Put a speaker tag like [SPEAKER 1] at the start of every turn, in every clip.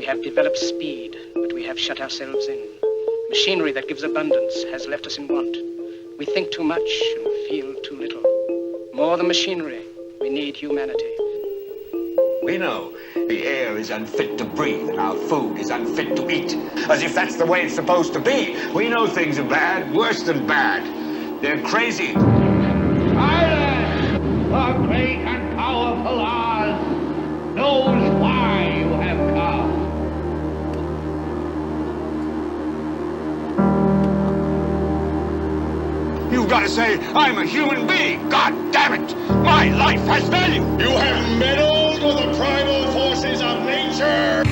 [SPEAKER 1] We have developed speed, but we have shut ourselves in. Machinery that gives abundance has left us in want. We think too much and feel too little. More than machinery, we need humanity.
[SPEAKER 2] We know the air is unfit to breathe and our food is unfit to eat, as if that's the way it's supposed to be. We know things are bad, worse than bad. They're crazy.
[SPEAKER 3] Silence! The great and powerful Oz knows why you have come.
[SPEAKER 2] You've got to say, I'm a human being. God damn it! My life has value.
[SPEAKER 4] You have meddled with the primal forces of nature.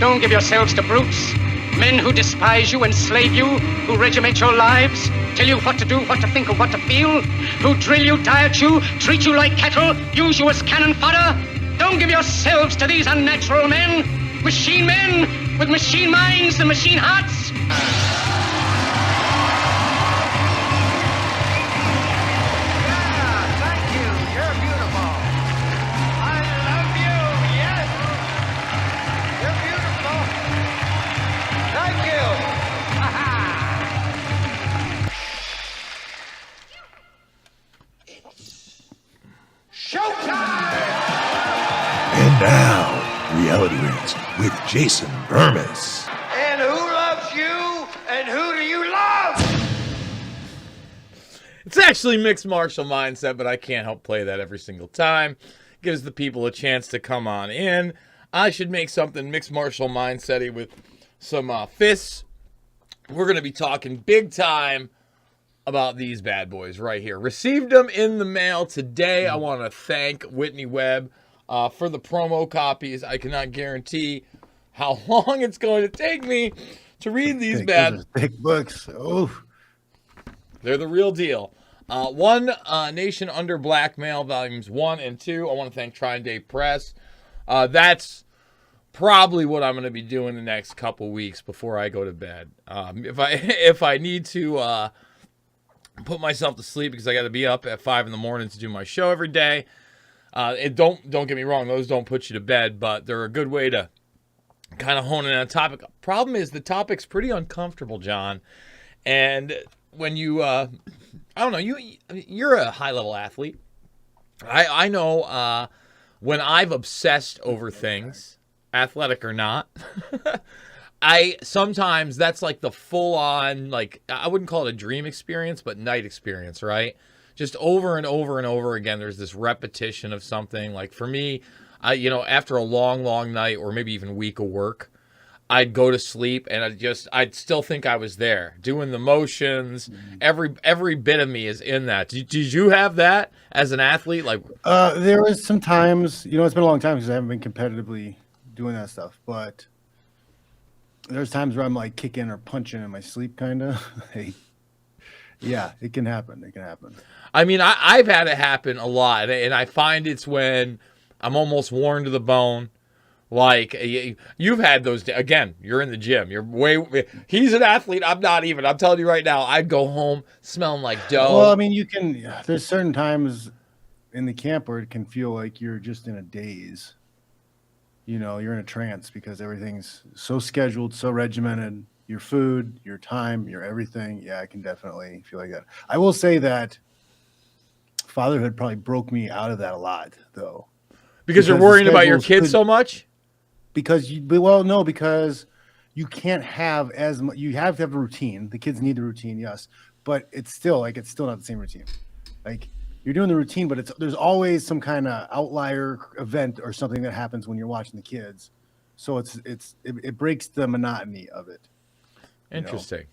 [SPEAKER 1] Don't give yourselves to brutes. Men who despise you, enslave you, who regiment your lives, tell you what to do, what to think, or what to feel, who drill you, diet you, treat you like cattle, use you as cannon fodder. Don't give yourselves to these unnatural men with machine minds and machine hearts.
[SPEAKER 5] And now, Reality Rants with Jason Bermas.
[SPEAKER 4] And who loves you? And who do you love?
[SPEAKER 6] It's actually Mixed Martial Mindset, but I can't help play that every single time. Gives the people a chance to come on in. I should make something Mixed Martial Mindset-y with some fists. We're going to be talking big time about these bad boys right here. Received them in the mail today. I want to thank Whitney Webb for the promo copies. I cannot guarantee how long it's going to take me to read these bad
[SPEAKER 7] thick books. Oh,
[SPEAKER 6] they're the real deal. One Nation Under Blackmail, volumes 1 and 2. I want to thank Trine Day Press. That's probably what I'm going to be doing the next couple weeks before I go to bed. If I need to put myself to sleep because I got to be up at 5 in the morning to do my show every day. Don't get me wrong; those don't put you to bed, but they're a good way to kind of hone in on a topic. Problem is the topic's pretty uncomfortable, John. And when you, I don't know, you're a high level athlete. I know when I've obsessed over things, athletic or not. Sometimes that's like the full on, like, I wouldn't call it a dream experience, but night experience, right? Just over and over and over again, there's this repetition of something. Like for me, after a long, long night or maybe even week of work, I'd go to sleep and I'd still think I was there doing the motions. Every bit of me is in that. Did you have that as an athlete? Like,
[SPEAKER 7] there was some times, it's been a long time because I haven't been competitively doing that stuff, but there's times where I'm like kicking or punching in my sleep, kind of. Yeah, it can happen. It can happen.
[SPEAKER 6] I mean, I've had it happen a lot, and I find it's when I'm almost worn to the bone. Like, you've had those, again, you're in the gym. He's an athlete. I'm not even. I'm telling you right now, I'd go home smelling like dough.
[SPEAKER 7] Well, I mean, there's certain times in the camp where it can feel like you're just in a daze. You're in a trance because everything's so scheduled, so regimented. Your food, your time, your everything. Yeah, I can definitely feel like that. I will say that fatherhood probably broke me out of that a lot, though.
[SPEAKER 6] Because you're worrying about your kids so much?
[SPEAKER 7] Because you can't have as much. You have to have a routine. The kids need the routine, yes. But it's still not the same routine. Like, you're doing the routine, but there's always some kind of outlier event or something that happens when you're watching the kids. So it breaks the monotony of it.
[SPEAKER 6] Interesting.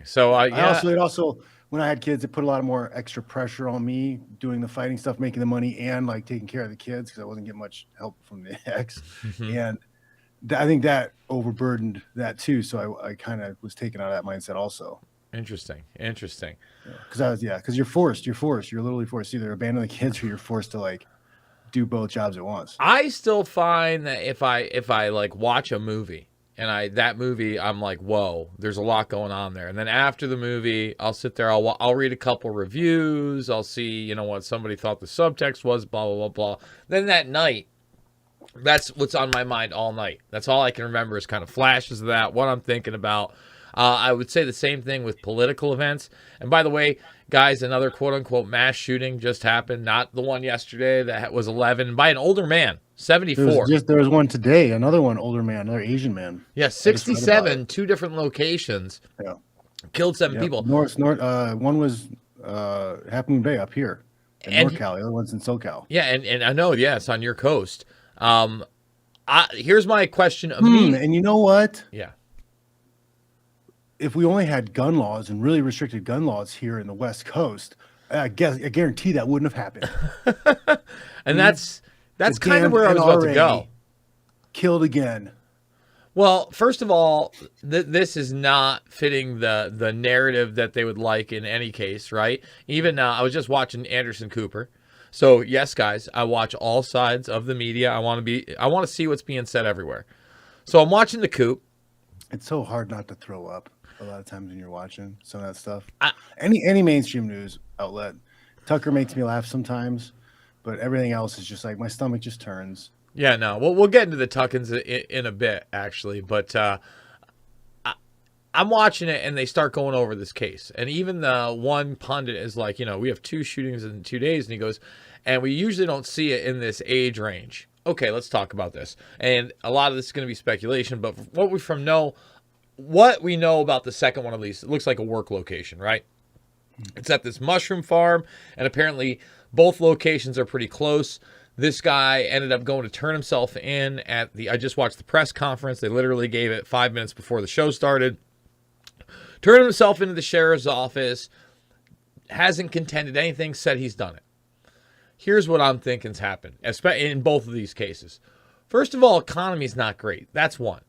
[SPEAKER 6] So
[SPEAKER 7] it also when I had kids, it put a lot more extra pressure on me doing the fighting stuff, making the money, and like taking care of the kids because I wasn't getting much help from the ex, and I think that overburdened that too. So I kind of was taken out of that mindset also.
[SPEAKER 6] Interesting.
[SPEAKER 7] Because you're forced. You're literally forced to either abandon the kids or you're forced to like do both jobs at once.
[SPEAKER 6] I still find that if I like watch a movie. And I'm like, whoa, there's a lot going on there. And then after the movie, I'll sit there, I'll read a couple reviews, I'll see, what somebody thought the subtext was, blah, blah, blah, blah. Then that night, That's what's on my mind all night. That's all I can remember is kind of flashes of that, what I'm thinking about. I would say the same thing with political events. And by the way, guys, another quote-unquote mass shooting just happened. Not the one yesterday that was 11 by an older man, 74.
[SPEAKER 7] There was one today, another one, older man, another Asian man.
[SPEAKER 6] Yeah, 67, 2 different locations.
[SPEAKER 7] Yeah.
[SPEAKER 6] Killed 7 people.
[SPEAKER 7] One was Half Moon Bay up here in NorCal. The other one's in SoCal.
[SPEAKER 6] Yeah, and I know, it's on your coast. Here's my question.
[SPEAKER 7] And you know what?
[SPEAKER 6] Yeah.
[SPEAKER 7] If we only had gun laws and really restricted gun laws here in the West Coast, I guarantee that wouldn't have happened.
[SPEAKER 6] And that's kind of where I was about to go.
[SPEAKER 7] Killed again.
[SPEAKER 6] Well, first of all, this is not fitting the narrative that they would like in any case, right? Even I was just watching Anderson Cooper. So yes, guys, I watch all sides of the media. I want to see what's being said everywhere. So I'm watching the Coop.
[SPEAKER 7] It's so hard not to throw up a lot of times when you're watching some of that stuff. Any mainstream news outlet, Tucker makes me laugh sometimes, but everything else is just like my stomach just turns.
[SPEAKER 6] Yeah, no. Well, we'll get into the Tuckins in a bit, actually, but I'm watching it and they start going over this case, and even the one pundit is like, we have 2 shootings in 2 days, and he goes, and we usually don't see it in this age range. Okay, let's talk about this. And a lot of this is going to be speculation, but what we know about the second one, at least, it looks like a work location, right? It's at this mushroom farm, and apparently both locations are pretty close. This guy ended up going to turn himself in I just watched the press conference. They literally gave it 5 minutes before the show started. Turned himself into the sheriff's office, hasn't contended anything, said he's done it. Here's what I'm thinking's happened, in both of these cases. First of all, economy's not great. That's one.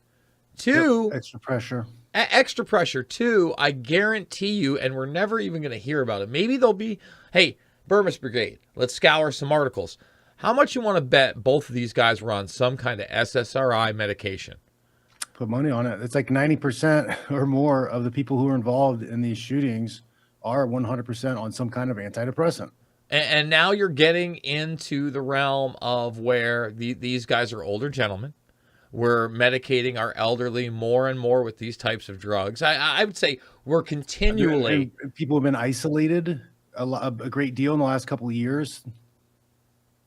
[SPEAKER 6] 2,
[SPEAKER 7] extra pressure.
[SPEAKER 6] Extra pressure. 2, I guarantee you, and we're never even going to hear about it. Maybe there'll be, hey, Bermas Brigade, let's scour some articles. How much you want to bet both of these guys were on some kind of SSRI medication?
[SPEAKER 7] Put money on it. It's like 90% or more of the people who are involved in these shootings are 100% on some kind of antidepressant.
[SPEAKER 6] And now you're getting into the realm of where these guys are older gentlemen. We're medicating our elderly more and more with these types of drugs. I would say we're continually...
[SPEAKER 7] People have been isolated a great deal in the last couple of years.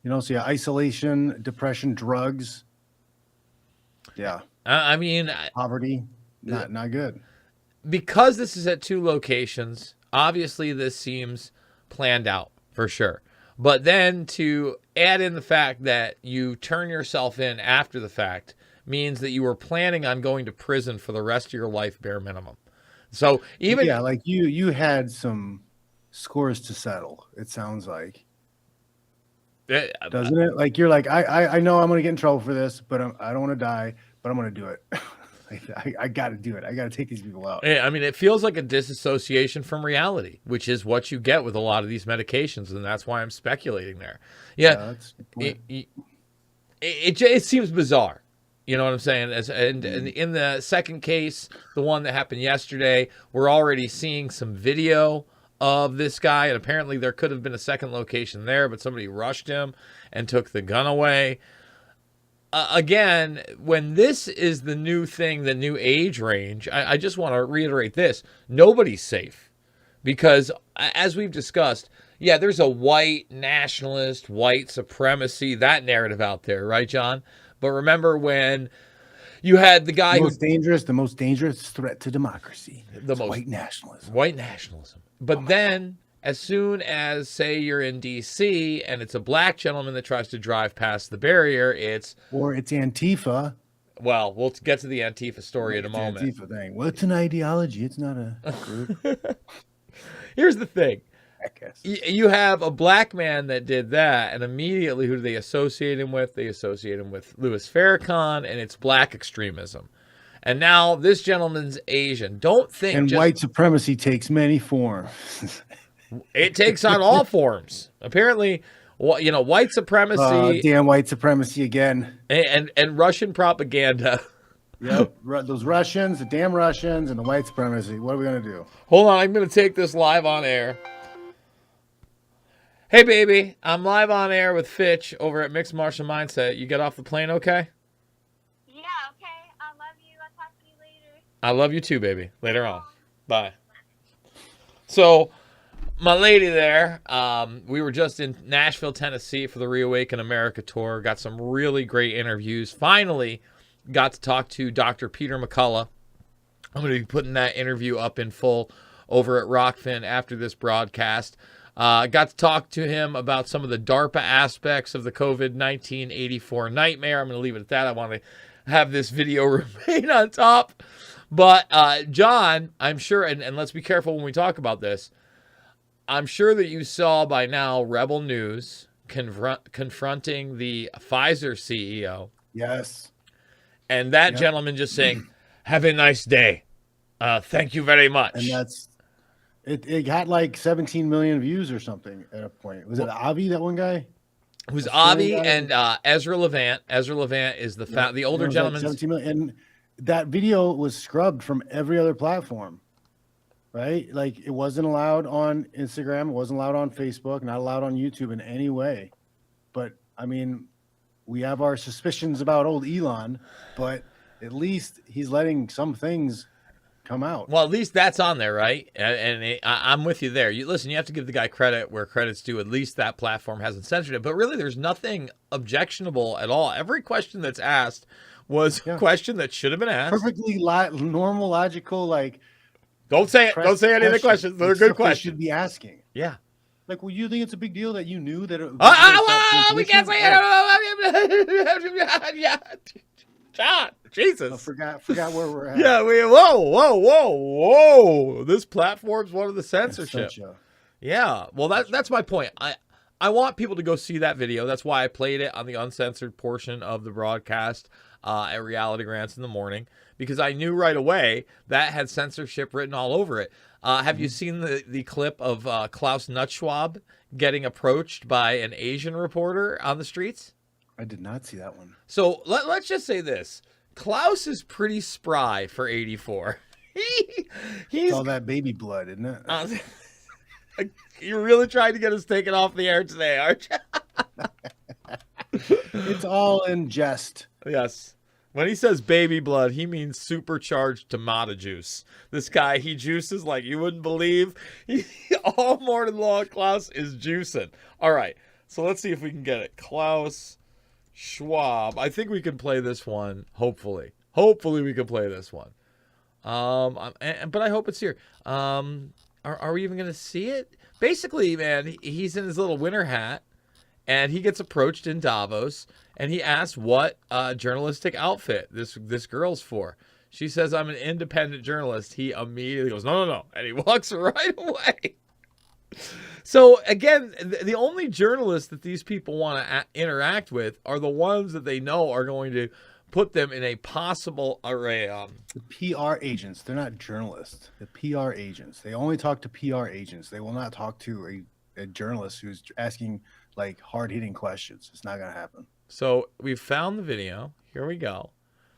[SPEAKER 7] So yeah, isolation, depression, drugs. Yeah.
[SPEAKER 6] I mean...
[SPEAKER 7] Poverty, not good.
[SPEAKER 6] Because this is at 2 locations, obviously this seems planned out for sure. But then to add in the fact that you turn yourself in after the fact means that you were planning on going to prison for the rest of your life, bare minimum. So even...
[SPEAKER 7] Yeah, like you had some scores to settle, it sounds like. Doesn't it? Like you're like, I know I'm going to get in trouble for this, but I don't want to die, but I'm going to do it. I got to do it. I got to take these people out.
[SPEAKER 6] I mean, it feels like a disassociation from reality, which is what you get with a lot of these medications, and that's why I'm speculating there. Yeah, it seems bizarre. You know what I'm saying? And in the second case, the one that happened yesterday, we're already seeing some video of this guy, and apparently there could have been a second location there, but somebody rushed him and took the gun away. Again, when this is the new thing, the new age range, I just want to reiterate this. Nobody's safe. Because, as we've discussed, yeah, there's a white nationalist, white supremacy, that narrative out there, right, John? But remember when you had the guy
[SPEAKER 7] the most dangerous threat to democracy. White nationalism.
[SPEAKER 6] White nationalism. But then, as soon as, say, you're in D.C. and it's a black gentleman that tries to drive past the barrier, it's
[SPEAKER 7] Antifa.
[SPEAKER 6] Well, we'll get to the Antifa story in a moment.
[SPEAKER 7] Antifa thing. Well, it's an ideology. It's not a group.
[SPEAKER 6] Here's the thing. You have a black man that did that, and immediately who do they associate him with? They associate him with Louis Farrakhan, and it's black extremism. And now this gentleman's Asian. Don't think...
[SPEAKER 7] And white supremacy takes many forms.
[SPEAKER 6] It takes on all forms. Apparently, white supremacy...
[SPEAKER 7] damn white supremacy again.
[SPEAKER 6] And Russian propaganda.
[SPEAKER 7] Yep, those Russians, the damn Russians, and the white supremacy. What are we going to do?
[SPEAKER 6] Hold on, I'm going to take this live on air. Hey, baby, I'm live on air with Fitch over at Mixed Martial Mindset. You get off the plane okay?
[SPEAKER 8] Yeah, okay. I love you. I'll talk to you later.
[SPEAKER 6] I love you too, baby. Later on. Bye. So, my lady there, we were just in Nashville, Tennessee for the Reawaken America tour. Got some really great interviews. Finally got to talk to Dr. Peter McCullough. I'm going to be putting that interview up in full over at Rockfin after this broadcast. Got to talk to him about some of the DARPA aspects of the COVID-19 84 nightmare. I'm going to leave it at that. I want to have this video remain on top. But John, I'm sure, and let's be careful when we talk about this, I'm sure that you saw by now Rebel News confronting the Pfizer CEO.
[SPEAKER 7] Yes.
[SPEAKER 6] And that gentleman just saying, have a nice day. Thank you very much.
[SPEAKER 7] And that's it got like 17 million views or something at a point. Was it Avi, that one guy?
[SPEAKER 6] It was Avi and Ezra Levant. Ezra Levant is the older gentleman.
[SPEAKER 7] 17 million. And that video was scrubbed from every other platform, right? Like it wasn't allowed on Instagram. It wasn't allowed on Facebook, not allowed on YouTube in any way. But I mean, we have our suspicions about old Elon, but at least he's letting some things come out.
[SPEAKER 6] Well, at least that's on there, right? And I'm with you there. You have to give the guy credit where credit's due. At least that platform hasn't censored it. But really, there's nothing objectionable at all. Every question that's asked was a question that should have been asked.
[SPEAKER 7] Perfectly normal, logical, like.
[SPEAKER 6] Don't say it. Don't say any of the questions. They're good questions.
[SPEAKER 7] Should be asking.
[SPEAKER 6] Yeah.
[SPEAKER 7] Like, well, you think it's a big deal that you knew that it
[SPEAKER 6] we can't say it. Yeah. John, Jesus.
[SPEAKER 7] I forgot where we're at.
[SPEAKER 6] Yeah, whoa. This platform's one of the censorship. Yeah, well, that's my point. I want people to go see that video. That's why I played it on the uncensored portion of the broadcast at Reality Rants in the morning, because I knew right away that had censorship written all over it. Have you seen the clip of Klaus Nutzschwab getting approached by an Asian reporter on the streets?
[SPEAKER 7] I did not see that one.
[SPEAKER 6] So let's just say this. Klaus is pretty spry for 84. He's
[SPEAKER 7] all that baby blood, isn't it?
[SPEAKER 6] You're really trying to get us taken off the air today, aren't you?
[SPEAKER 7] It's all in jest.
[SPEAKER 6] Yes. When he says baby blood, he means supercharged tomato juice. This guy, he juices like you wouldn't believe. All morning long, Klaus is juicing. All right. So let's see if we can get it. Klaus Schwab. I think we can play this one, hopefully. Hopefully we can play this one. But I hope it's here. Are we even going to see it? Basically, man, he's in his little winter hat, and he gets approached in Davos, and he asks what journalistic outfit this girl's for. She says, I'm an independent journalist. He immediately goes, no. And he walks right away. So, again, the only journalists that these people want to interact with are the ones that they know are going to put them in a possible array.
[SPEAKER 7] The PR agents, they're not journalists. The PR agents, they only talk to PR agents. They will not talk to a journalist who's asking like hard-hitting questions. It's not going to happen.
[SPEAKER 6] So we've found the video. Here we go.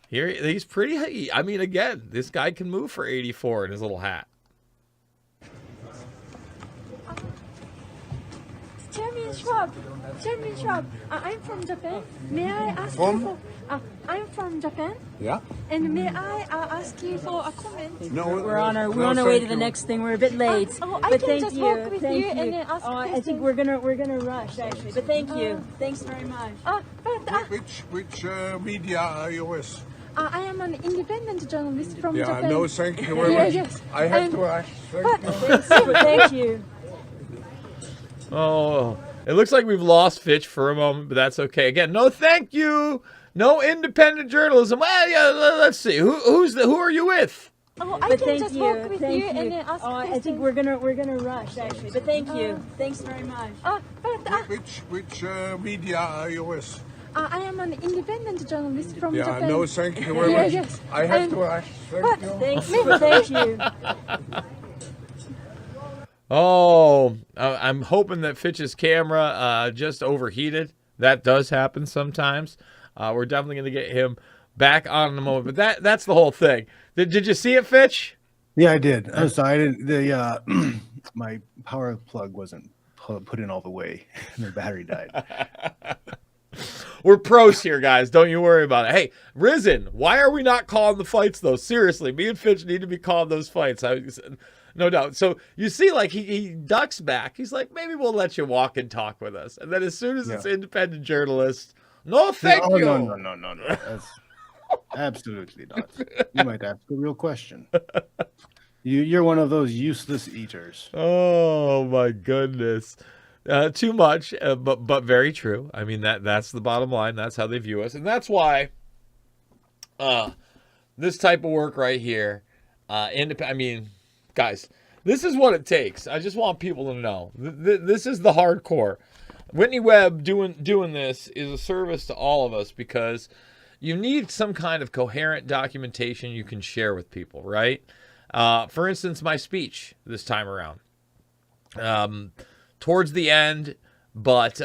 [SPEAKER 6] Here he's pretty. I mean, again, this guy can move for 84 in his little hat.
[SPEAKER 9] Chairman Schwab, I'm from Japan. May I ask you for... I'm from Japan.
[SPEAKER 2] Yeah?
[SPEAKER 9] And may I ask you for a comment?
[SPEAKER 2] No,
[SPEAKER 10] we're on our way to the next thing. We're a bit late.
[SPEAKER 9] I can just walk with you and then ask
[SPEAKER 10] I think we're gonna rush actually. But thank you. Thanks very much.
[SPEAKER 4] Which media are you with?
[SPEAKER 9] I am an independent journalist from Japan.
[SPEAKER 4] Yeah, no, thank you very much.
[SPEAKER 9] Yes.
[SPEAKER 4] I have to ask.
[SPEAKER 10] Thank you.
[SPEAKER 6] Oh, it looks like we've lost Fitch for a moment, but that's okay. Again, no thank you. No independent journalism. Well, yeah, let's see. Who are you with?
[SPEAKER 9] I can just walk with you and then ask
[SPEAKER 10] I think we're gonna rush actually. But thank you. Thanks very much.
[SPEAKER 4] Which media are you with?
[SPEAKER 9] I am an independent journalist from Japan.
[SPEAKER 4] Yeah, no, thank you very much.
[SPEAKER 9] Yes.
[SPEAKER 4] I have to ask.
[SPEAKER 10] Thank you.
[SPEAKER 6] Oh, I'm hoping that Fitch's camera just overheated. That does happen sometimes. We're definitely going to get him back on in a moment. But that's the whole thing. Did you see it, Fitch?
[SPEAKER 7] Yeah, I did. I'm sorry. I didn't. My power plug wasn't put in all the way, and their battery died.
[SPEAKER 6] We're pros here, guys. Don't you worry about it. Hey, Risen, why are we not calling the fights, though? Seriously, me and Fitch need to be calling those fights. No doubt. So you see, like, he ducks back. He's like, maybe we'll let you walk and talk with us. And then as soon as it's independent journalists, no, thank you.
[SPEAKER 7] No. That's absolutely not. You might ask a real question. You're one of those useless eaters.
[SPEAKER 6] Oh, my goodness. Too much, but very true. I mean, that's the bottom line. That's how they view us. And that's why this type of work right here, I mean, guys, this is what it takes. I just want people to know. This is the hardcore. Whitney Webb doing this is a service to all of us because you need some kind of coherent documentation you can share with people, right? For instance, my speech this time around. Towards the end, but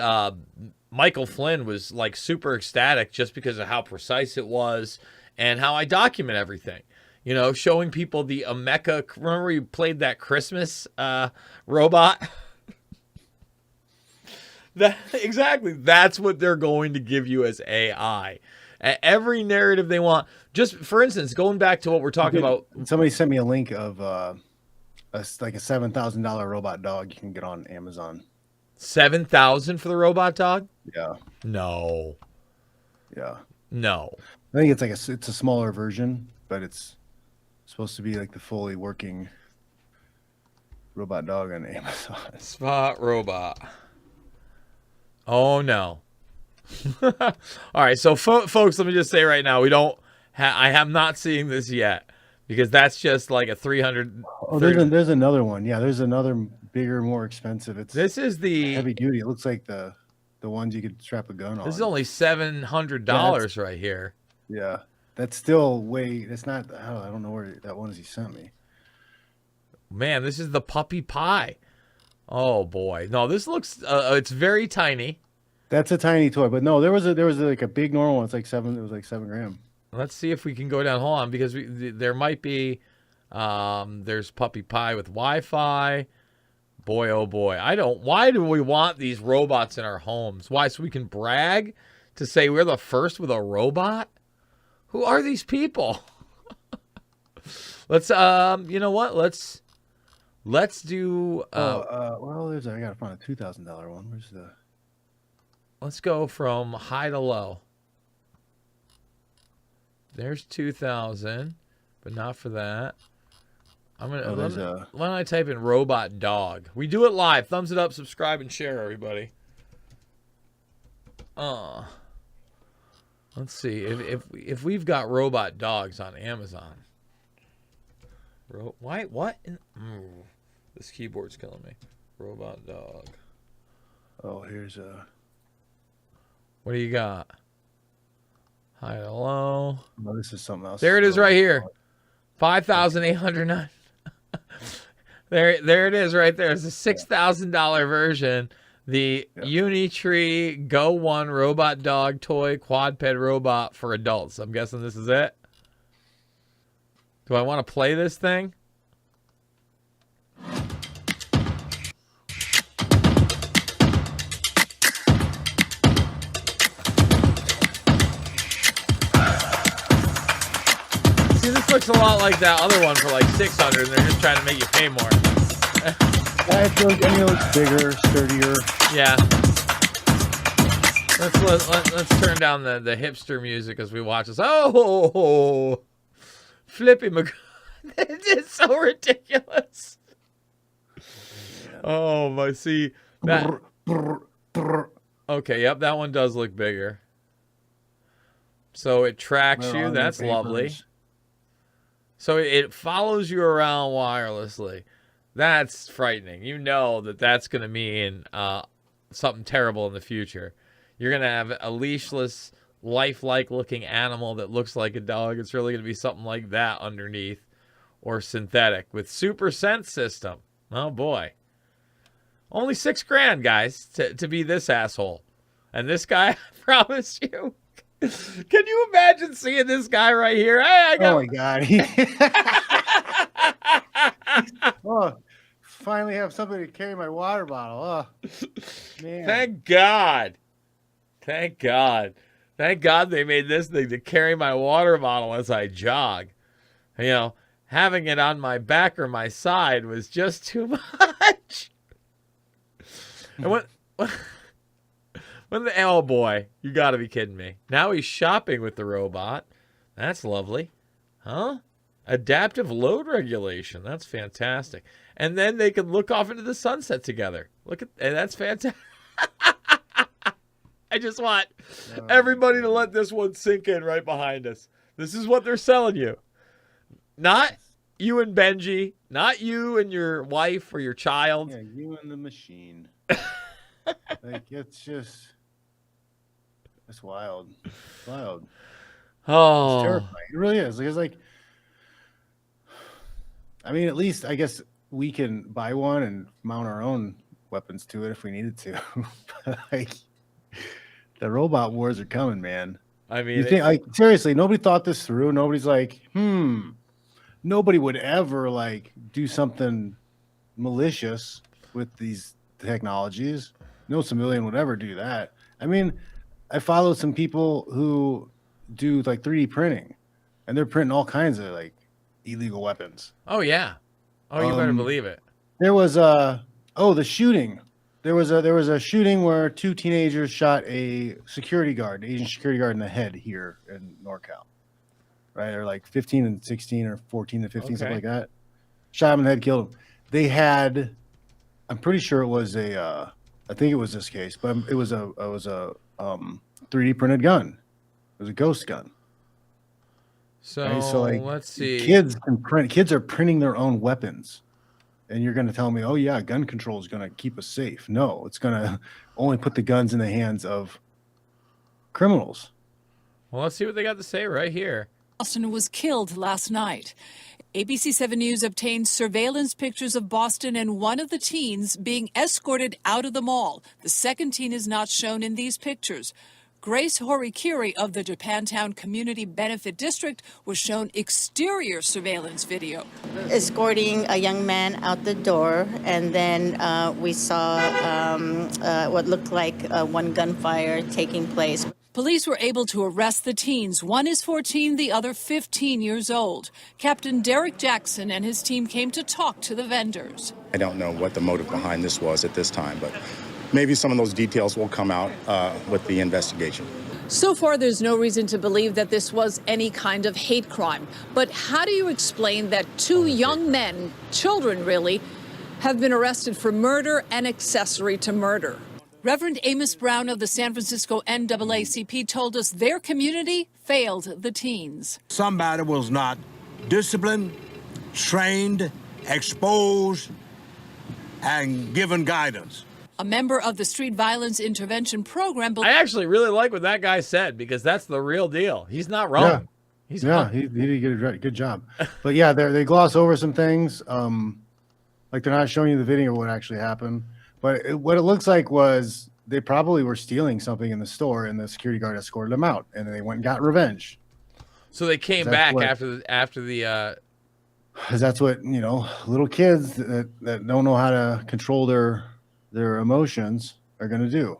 [SPEAKER 6] Michael Flynn was like super ecstatic just because of how precise it was and how I document everything. You know, showing people the Ameca. Remember we played that Christmas robot? Exactly. That's what they're going to give you as AI. Every narrative they want. Just for instance, going back to what we're talking about.
[SPEAKER 7] Somebody sent me a link of like a $7,000 robot dog you can get on Amazon.
[SPEAKER 6] $7,000 for the robot dog?
[SPEAKER 7] Yeah.
[SPEAKER 6] No.
[SPEAKER 7] Yeah.
[SPEAKER 6] No.
[SPEAKER 7] I think it's like it's a smaller version, but it's supposed to be like the fully working robot dog on Amazon.
[SPEAKER 6] Spot robot. Oh no. All right, so folks, let me just say right now, I am not seeing this yet. Because that's just like a 300.
[SPEAKER 7] Oh, there's another one. Yeah, there's another bigger, more expensive.
[SPEAKER 6] This is the
[SPEAKER 7] heavy duty. It looks like the ones you could strap a gun on.
[SPEAKER 6] This is only $700 right here.
[SPEAKER 7] Yeah, that's still way. That's not. I don't know where that one is he sent me.
[SPEAKER 6] Man, this is the puppy pie. Oh boy, no, this looks. It's very tiny.
[SPEAKER 7] That's a tiny toy, but no, there was like a big normal one. It's like seven. It was like $7,000.
[SPEAKER 6] Let's see if we can go down. Hold on, because there might be, there's puppy pie with Wi-Fi. Boy, oh boy. Why do we want these robots in our homes? Why? So we can brag to say we're the first with a robot? Who are these people? Let's, you know what? Let's do,
[SPEAKER 7] well, I gotta find a $2,000 one. Where's the?
[SPEAKER 6] Let's go from high to low. There's 2,000, but not for that. I'm gonna. Why don't I type in robot dog? We do it live. Thumbs it up, subscribe, and share, everybody. Let's see if we've got robot dogs on Amazon. Why? What? This keyboard's killing me. Robot dog.
[SPEAKER 7] Oh, here's a.
[SPEAKER 6] What do you got? High to low.
[SPEAKER 7] Oh, this is something else.
[SPEAKER 6] There it is right here. 5,809. There it is right there. It's a $6,000 version. The Unitree Go 1 robot dog toy quadped robot for adults. I'm guessing this is it. Do I want to play this thing? Looks a lot like that other one for like $600, and they're just trying to make you pay more.
[SPEAKER 7] It looks bigger, sturdier.
[SPEAKER 6] Yeah. Let's turn down the hipster music as we watch this. Oh, Flippy McGraw. It's so ridiculous. Oh my! See that? Okay, yep, that one does look bigger. So it tracks you. That's lovely. So it follows you around wirelessly. That's frightening. You know that's going to mean something terrible in the future. You're going to have a leashless, lifelike looking animal that looks like a dog. It's really going to be something like that underneath, or synthetic with super sense system. Oh boy. Only $6,000, guys, to be this asshole. And this guy, I promise you. Can you imagine seeing this guy right here? Hey,
[SPEAKER 7] oh my God. finally have somebody to carry my water bottle. Oh, man.
[SPEAKER 6] Thank God. Thank God. Thank God they made this thing to carry my water bottle as I jog. You know, having it on my back or my side was just too much. And when the oh boy, you got to be kidding me. Now he's shopping with the robot. That's lovely. Huh? Adaptive load regulation. That's fantastic. And then they can look off into the sunset together. And that's fantastic. I just want everybody to let this one sink in right behind us. This is what they're selling you. Not you and Benji, not you and your wife or your child.
[SPEAKER 7] Yeah, you and the machine. Like, it's wild. It's wild.
[SPEAKER 6] Oh,
[SPEAKER 7] it's terrifying. It really is. It's like, I mean, at least I guess we can buy one and mount our own weapons to it if we needed to. But like, the robot wars are coming, man.
[SPEAKER 6] I mean,
[SPEAKER 7] you think, like, seriously, nobody thought this through. Nobody's like, nobody would ever like do something malicious with these technologies. No civilian would ever do that. I mean, I follow some people who do like 3D printing, and they're printing all kinds of like illegal weapons.
[SPEAKER 6] Oh yeah. Oh, you better believe it.
[SPEAKER 7] There was the shooting. There was a shooting where 2 teenagers shot a security guard, Asian security guard, in the head here in NorCal. Right, or like 15 and 16 or 14 and 15, something like that. Shot him in the head, killed him. They had, I'm pretty sure it was I think it was this case, but it was a 3D printed gun. It was a ghost gun.
[SPEAKER 6] So,
[SPEAKER 7] right? So like,
[SPEAKER 6] let's see.
[SPEAKER 7] Kids can print. Kids are printing their own weapons, and you're going to tell me, oh yeah, gun control is going to keep us safe. No, it's going to only put the guns in the hands of criminals.
[SPEAKER 6] Well, let's see what they got to say right here.
[SPEAKER 11] Boston was killed last night. ABC 7 News obtained surveillance pictures of Boston and one of the teens being escorted out of the mall. The second teen is not shown in these pictures. Grace Horikiri of the Japantown Community Benefit District was shown exterior surveillance video.
[SPEAKER 12] Escorting a young man out the door, and then we saw what looked like one gunfire taking place.
[SPEAKER 11] Police were able to arrest the teens. One is 14, the other 15 years old. Captain Derek Jackson and his team came to talk to the vendors.
[SPEAKER 13] I don't know what the motive behind this was at this time, but maybe some of those details will come out with the investigation.
[SPEAKER 11] So far, there's no reason to believe that this was any kind of hate crime. But how do you explain that 2 young men, children really, have been arrested for murder and accessory to murder? Reverend Amos Brown of the San Francisco NAACP told us their community failed the teens.
[SPEAKER 14] Somebody was not disciplined, trained, exposed, and given guidance.
[SPEAKER 11] A member of the Street Violence Intervention Program.
[SPEAKER 6] I actually really like what that guy said, because that's the real deal. He's not wrong.
[SPEAKER 7] Yeah, he did a good job. But yeah, they gloss over some things. Like they're not showing you the video of what actually happened. But what it looks like was they probably were stealing something in the store, and the security guard escorted them out, and they went and got revenge.
[SPEAKER 6] So they came back after the.
[SPEAKER 7] Because that's what, little kids that don't know how to control their emotions are going to do.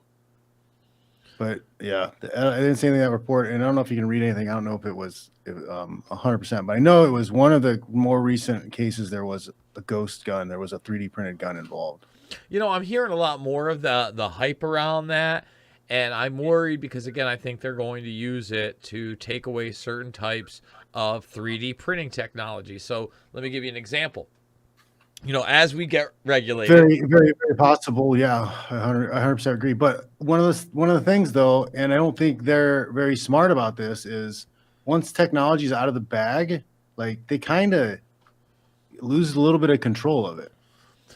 [SPEAKER 7] But yeah, I didn't see anything in that report, and I don't know if you can read anything. I don't know if it was 100%, but I know it was one of the more recent cases. There was a ghost gun. There was a 3D printed gun involved.
[SPEAKER 6] I'm hearing a lot more of the hype around that, and I'm worried because, again, I think they're going to use it to take away certain types of 3D printing technology. So let me give you an example. As we get regulated,
[SPEAKER 7] very, very, very possible. Yeah, 100% agree. But one of the things, though, and I don't think they're very smart about this, is once technology is out of the bag, like they kind of lose a little bit of control of it.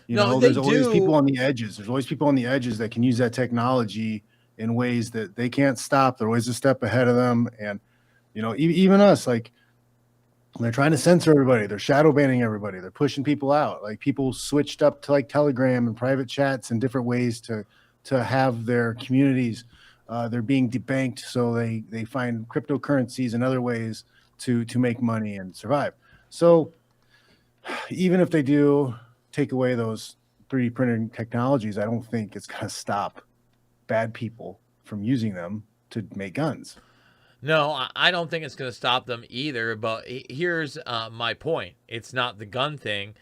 [SPEAKER 7] There's always people on the edges. There's always people on the edges that can use that technology in ways that they can't stop. They're always a step ahead of them. And, even us, like, they're trying to censor everybody. They're shadow banning everybody. They're pushing people out. Like, people switched up to like Telegram and private chats and different ways to have their communities. They're being debanked. So they find cryptocurrencies and other ways to make money and survive. So even if they do take away those 3D printing technologies, I don't think it's going to stop bad people from using them to make guns.
[SPEAKER 6] No, I don't think it's going to stop them either. But here's my point. It's not the gun thing.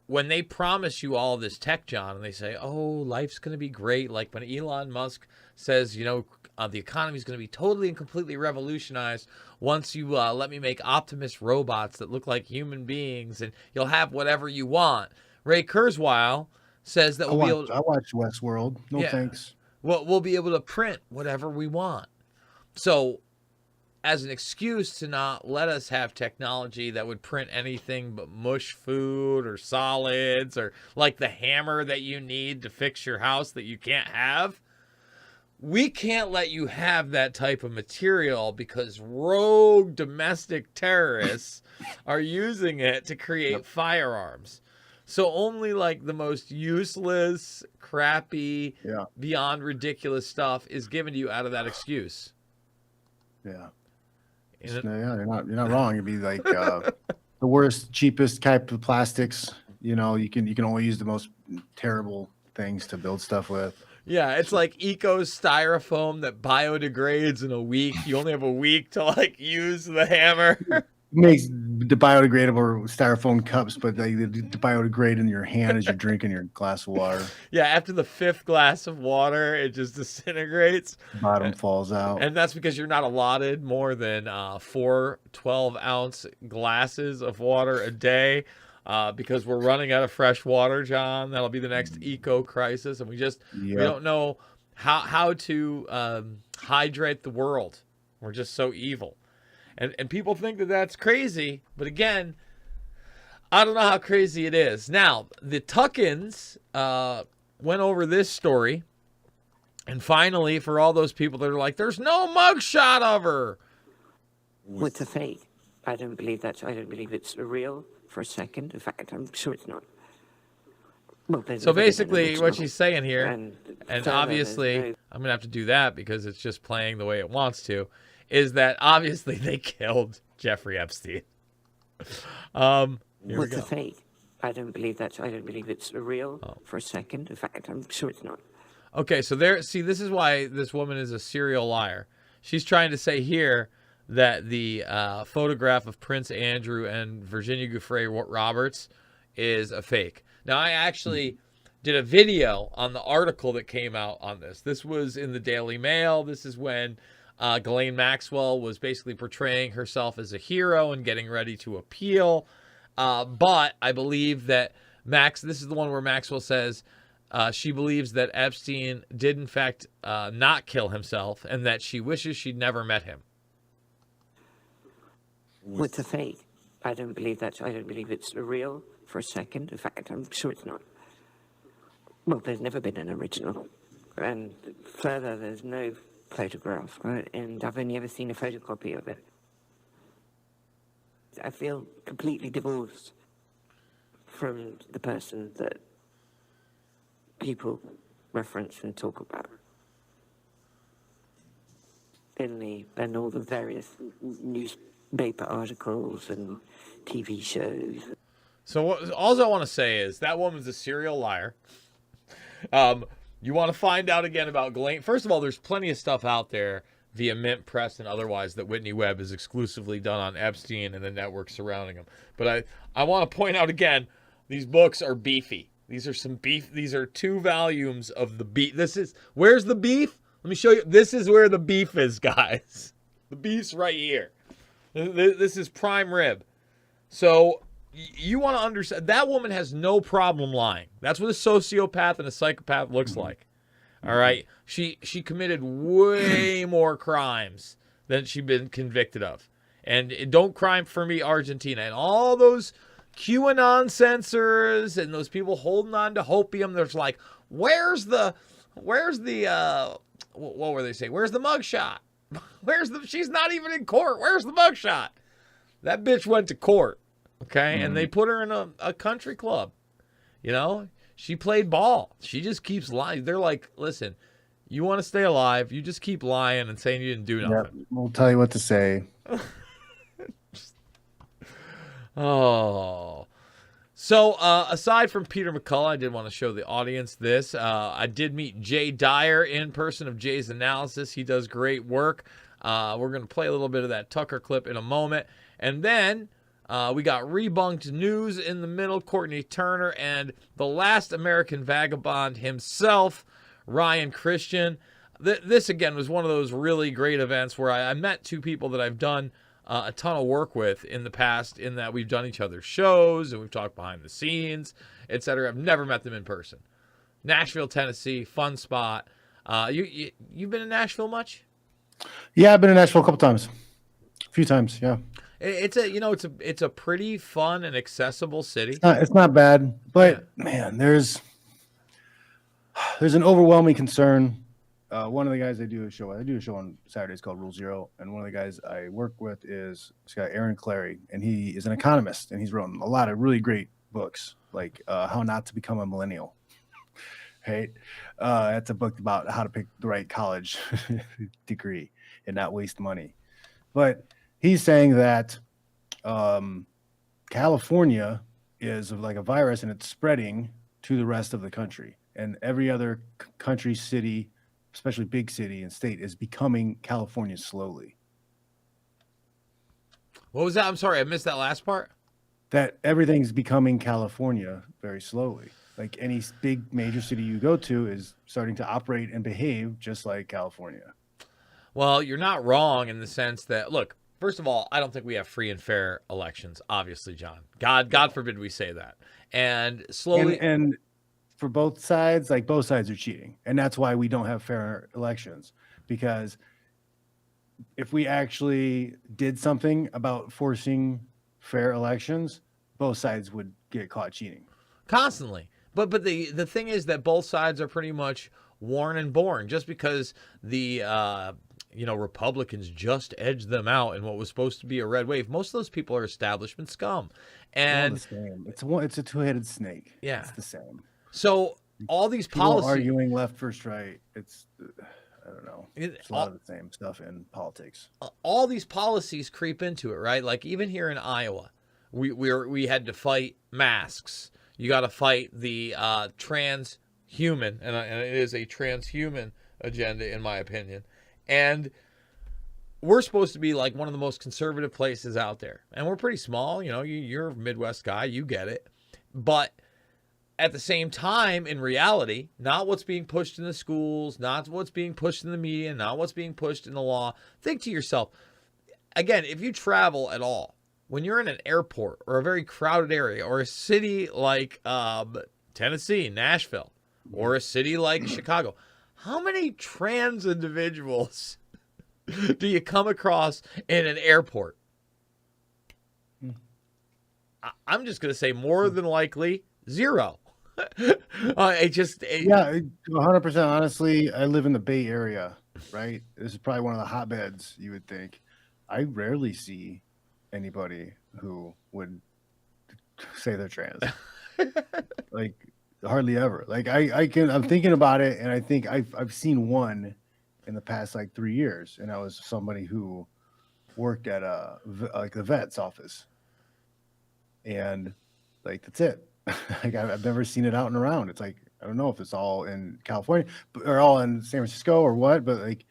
[SPEAKER 6] When they promise you all this tech, John, and they say, oh, life's going to be great. Like when Elon Musk says, you know, the economy is going to be totally and completely revolutionized once you let me make Optimus robots that look like human beings and you'll have whatever you want. Ray Kurzweil says that we'll be able to...
[SPEAKER 7] I watched Westworld. No thanks.
[SPEAKER 6] Well, we'll be able to print whatever we want. So as an excuse to not let us have technology that would print anything but mush food or solids or like the hammer that you need to fix your house that you can't have, we can't let you have that type of material because rogue domestic terrorists are using it to create firearms. So only like the most useless, crappy, beyond ridiculous stuff is given to you out of that excuse.
[SPEAKER 7] Yeah. You're not wrong. It'd be like the worst, cheapest type of plastics. You know, you can only use the most terrible things to build stuff with.
[SPEAKER 6] Yeah, it's like eco styrofoam that biodegrades in a week. You only have a week to like use the hammer.
[SPEAKER 7] Makes the biodegradable styrofoam cups, but they biodegrade in your hand as you're drinking your glass of water.
[SPEAKER 6] Yeah, after the 5th glass of water, it just disintegrates.
[SPEAKER 7] Bottom falls out.
[SPEAKER 6] And that's because you're not allotted more than 4 12-ounce glasses of water a day because we're running out of fresh water, John. That'll be the next eco crisis. And we don't know how to hydrate the world. We're just so evil. And people think that that's crazy. But again, I don't know how crazy it is. Now, the Tuckins went over this story. And finally, for all those people that are like, there's no mugshot of her.
[SPEAKER 15] It's a fake. I don't believe that. I don't believe it's real for a second. In fact, I'm sure it's not. Well,
[SPEAKER 6] so basically what she's saying here, and obviously I'm going to have to do that because it's just playing the way it wants to, is that obviously they killed Jeffrey Epstein.
[SPEAKER 15] It's a fake. I don't believe that. I don't believe it's real for a second. In fact, I'm sure it's not.
[SPEAKER 6] Okay, so this is why this woman is a serial liar. She's trying to say here that the photograph of Prince Andrew and Virginia Giuffre Roberts is a fake. Now, I actually did a video on the article that came out on this. This was in the Daily Mail. This is when Ghislaine Maxwell was basically portraying herself as a hero and getting ready to appeal. But I believe that this is the one where Maxwell says she believes that Epstein did, in fact, not kill himself and that she wishes she'd never met him.
[SPEAKER 15] It's a fake. I don't believe that. I don't believe it's real for a second. In fact, I'm sure it's not. Well, there's never been an original. And further, there's no photograph, right? And I've only ever seen a photocopy of it. I feel completely divorced from the person that people reference and talk about in all the various newspaper articles and TV shows.
[SPEAKER 6] So all I want to say is that woman's a serial liar. You want to find out again about Ghislaine. First of all, there's plenty of stuff out there via Mint Press and otherwise that Whitney Webb has exclusively done on Epstein and the network surrounding him. But I want to point out again, these books are beefy. These are some beef. These are 2 volumes of the beef. Where's the beef? Let me show you. This is where the beef is, guys. The beef's right here. This is prime rib. So you want to understand, that woman has no problem lying. That's what a sociopath and a psychopath looks like. All right? She committed way more crimes than she's been convicted of. And don't crime for me, Argentina. And all those QAnon censors and those people holding on to hopium, there's like, where's the what were they saying? Where's the mugshot? She's not even in court. Where's the mugshot? That bitch went to court. Okay. And they put her in a country club. You know, she played ball. She just keeps lying. They're like, listen, you want to stay alive. You just keep lying and saying you didn't do nothing.
[SPEAKER 7] Yep, we'll tell you what to say.
[SPEAKER 6] Oh. So, aside from Peter McCullough, I did want to show the audience this. I did meet Jay Dyer in person of Jay's Analysis. He does great work. We're going to play a little bit of that Tucker clip in a moment. And then we got Rebunked News in the middle, Courtney Turner, and the last American vagabond himself, Ryan Christian. This, again, was one of those really great events where I met two people that I've done a ton of work with in the past, in that we've done each other's shows and we've talked behind the scenes, etc. I've never met them in person. Nashville, Tennessee, fun spot. You've been in Nashville much?
[SPEAKER 7] Yeah, I've been in Nashville a couple times, a few times. Yeah,
[SPEAKER 6] it's a pretty fun and accessible city.
[SPEAKER 7] It's not bad, but man, there's an overwhelming concern. One of the guys I do a show on Saturdays called Rule Zero, and one of the guys I work with is this guy Aaron Clary, and he is an economist, and he's written a lot of really great books, like How Not to Become a Millennial. Right, that's a book about how to pick the right college degree and not waste money. But he's saying that California is like a virus, and it's spreading to the rest of the country, and every other country, city, especially big city and state, is becoming California slowly.
[SPEAKER 6] What was that? I'm sorry, I missed that last part.
[SPEAKER 7] That everything's becoming California very slowly. Like any big major city you go to is starting to operate and behave just like California.
[SPEAKER 6] Well, you're not wrong in the sense that, look, first of all, I don't think we have free and fair elections, obviously, John. God forbid we say that. And slowly...
[SPEAKER 7] And for both sides, like both sides are cheating. And that's why we don't have fair elections. Because if we actually did something about forcing fair elections, both sides would get caught cheating.
[SPEAKER 6] Constantly. But the thing is that both sides are pretty much worn and born. Just because the Republicans just edged them out in what was supposed to be a red wave, most of those people are establishment scum. And
[SPEAKER 7] it's a two-headed snake.
[SPEAKER 6] Yeah.
[SPEAKER 7] It's the same.
[SPEAKER 6] So all these
[SPEAKER 7] people
[SPEAKER 6] policies
[SPEAKER 7] arguing left versus right, it's I don't know. It's a lot of the same stuff in politics.
[SPEAKER 6] All these policies creep into it, right? Like even here in Iowa, we had to fight masks. You got to fight the transhuman, and it is a transhuman agenda in my opinion. And we're supposed to be like one of the most conservative places out there, and we're pretty small. You're a Midwest guy, you get it, but at the same time, in reality, not what's being pushed in the schools, not what's being pushed in the media, not what's being pushed in the law. Think to yourself, again, if you travel at all, when you're in an airport or a very crowded area or a city like Tennessee, Nashville, or a city like Chicago, how many trans individuals do you come across in an airport? I'm just going to say more than likely zero.
[SPEAKER 7] 100%. Honestly, I live in the Bay Area, right? This is probably one of the hotbeds, you would think. I rarely see anybody who would say they're trans. Like hardly ever. Like I'm thinking about it, and I think I've seen one in the past like 3 years, and that was somebody who worked at the vet's office, and like that's it. Like I've never seen it out and around. It's like I don't know if it's all in California or all in San Francisco or what, but like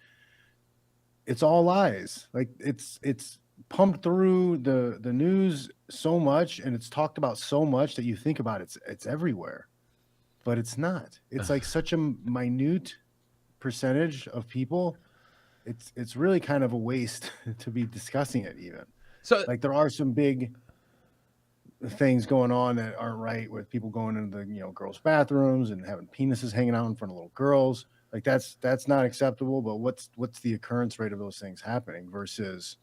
[SPEAKER 7] it's all lies. Like it's pumped through the news so much, and it's talked about so much that you think about it's everywhere, but it's not. It's like such a minute percentage of people. It's really kind of a waste to be discussing it even. So like there are some big things going on that aren't right, with people going into the girls' bathrooms and having penises hanging out in front of little girls. Like that's not acceptable. But what's the occurrence rate of those things happening versus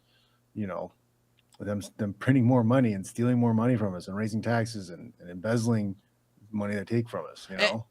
[SPEAKER 7] them printing more money and stealing more money from us and raising taxes and embezzling money they take from us?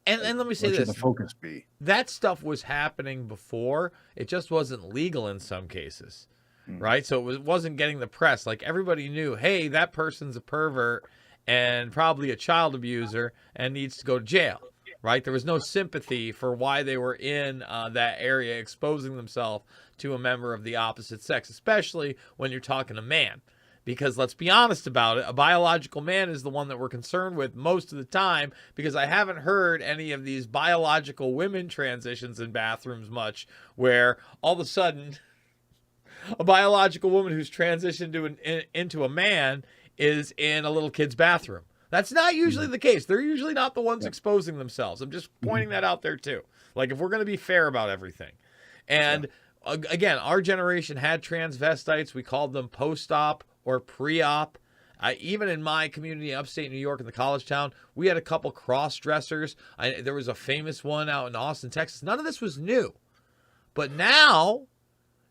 [SPEAKER 6] And let me say this:
[SPEAKER 7] the focus be
[SPEAKER 6] that stuff was happening before. It just wasn't legal in some cases. Right? So it wasn't getting the press. Like everybody knew, hey, that person's a pervert and probably a child abuser and needs to go to jail. Right? There was no sympathy for why they were in that area exposing themselves to a member of the opposite sex, especially when you're talking a man. Because let's be honest about it, a biological man is the one that we're concerned with most of the time, because I haven't heard any of these biological women transitions in bathrooms much, where all of a sudden a biological woman who's transitioned into a man is in a little kid's bathroom. That's not usually the case. They're usually not the ones exposing themselves. I'm just pointing that out there too. Like, if we're going to be fair about everything. And again, our generation had transvestites. We called them post-op or pre-op. Even in my community, upstate New York, in the college town, we had a couple cross-dressers. There was a famous one out in Austin, Texas. None of this was new. But now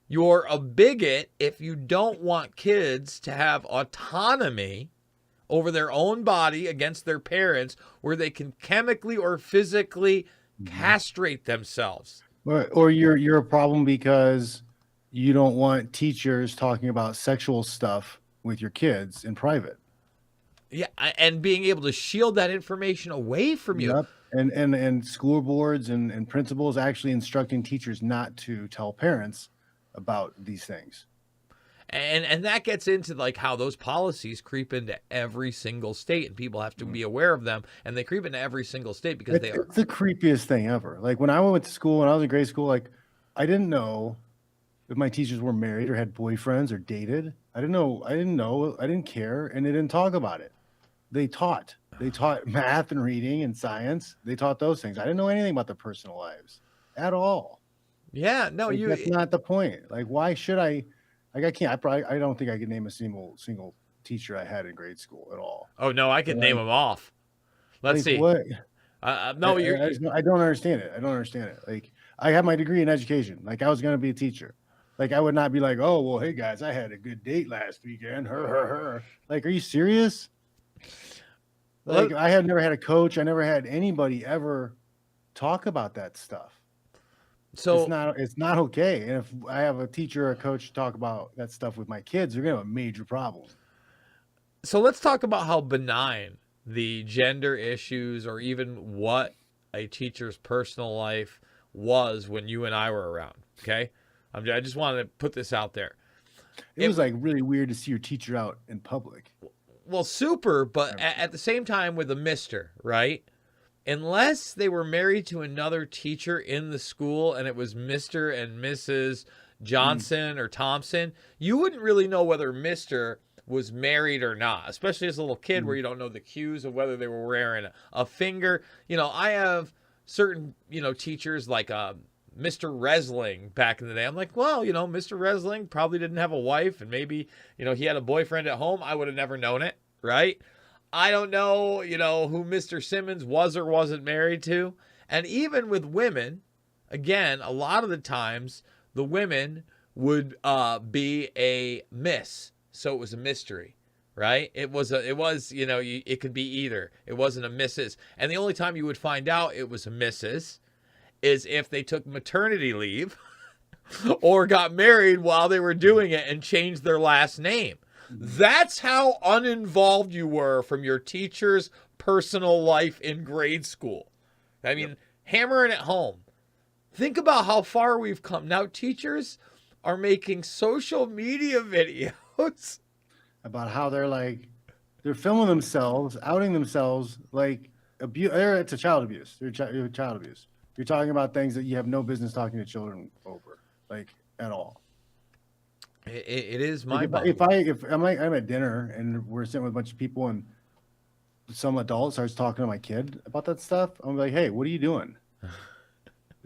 [SPEAKER 6] you're a bigot if you don't want kids to have autonomy over their own body against their parents, where they can chemically or physically castrate themselves.
[SPEAKER 7] Or you're a problem because you don't want teachers talking about sexual stuff with your kids in private.
[SPEAKER 6] Yeah, and being able to shield that information away from you.
[SPEAKER 7] Yep. And school boards and principals actually instructing teachers not to tell parents about these things.
[SPEAKER 6] And that gets into like how those policies creep into every single state, and people have to be aware of them, and they creep into every single state because
[SPEAKER 7] It's the creepiest thing ever. Like, when I went to school, when I was in grade school, like, I didn't know if my teachers were married or had boyfriends or dated. I didn't know. I didn't care, and they didn't talk about it. They taught math and reading and science. They taught those things. I didn't know anything about their personal lives at all.
[SPEAKER 6] Yeah, no,
[SPEAKER 7] Like, that's not the point. Like, why should I? Like, I can't. I don't think I could name a single teacher I had in grade school at all.
[SPEAKER 6] Oh no, I could name them off. Let's see.
[SPEAKER 7] What?
[SPEAKER 6] No,
[SPEAKER 7] I don't understand it. I don't understand it. Like, I have my degree in education. Like, I was going to be a teacher. Like, I would not be like, oh, well, hey guys, I had a good date last weekend. Her. Like, are you serious? Like, I had never had a coach. I never had anybody ever talk about that stuff.
[SPEAKER 6] So
[SPEAKER 7] it's not okay. And if I have a teacher or a coach talk about that stuff with my kids, they're gonna have a major problem.
[SPEAKER 6] So let's talk about how benign the gender issues, or even what a teacher's personal life was when you and I were around. Okay, I just wanted to put this out there.
[SPEAKER 7] It was like really weird to see your teacher out in public.
[SPEAKER 6] Well, super, but at the same time with a mister, right? Unless they were married to another teacher in the school and it was Mr. and Mrs. Johnson or Thompson, you wouldn't really know whether Mr. was married or not, especially as a little kid where you don't know the cues of whether they were wearing a finger. You know, I have certain, teachers like Mr. Resling back in the day. I'm like, well, Mr. Resling probably didn't have a wife, and maybe, he had a boyfriend at home. I would have never known it, right? I don't know, who Mr. Simmons was or wasn't married to. And even with women, again, a lot of the times the women would be a miss. So it was a mystery, right? It could be either. It wasn't a Mrs. And the only time you would find out it was a Mrs. is if they took maternity leave or got married while they were doing it and changed their last name. That's how uninvolved you were from your teacher's personal life in grade school. I mean, hammering it home. Think about how far we've come. Now teachers are making social media videos
[SPEAKER 7] about how they're filming themselves, outing themselves, like it's a child abuse. They're child abuse. You're talking about things that you have no business talking to children over, like, at all.
[SPEAKER 6] It is my
[SPEAKER 7] if I'm at dinner and we're sitting with a bunch of people and some adult starts talking to my kid about that stuff, I'm like, hey, what are you doing?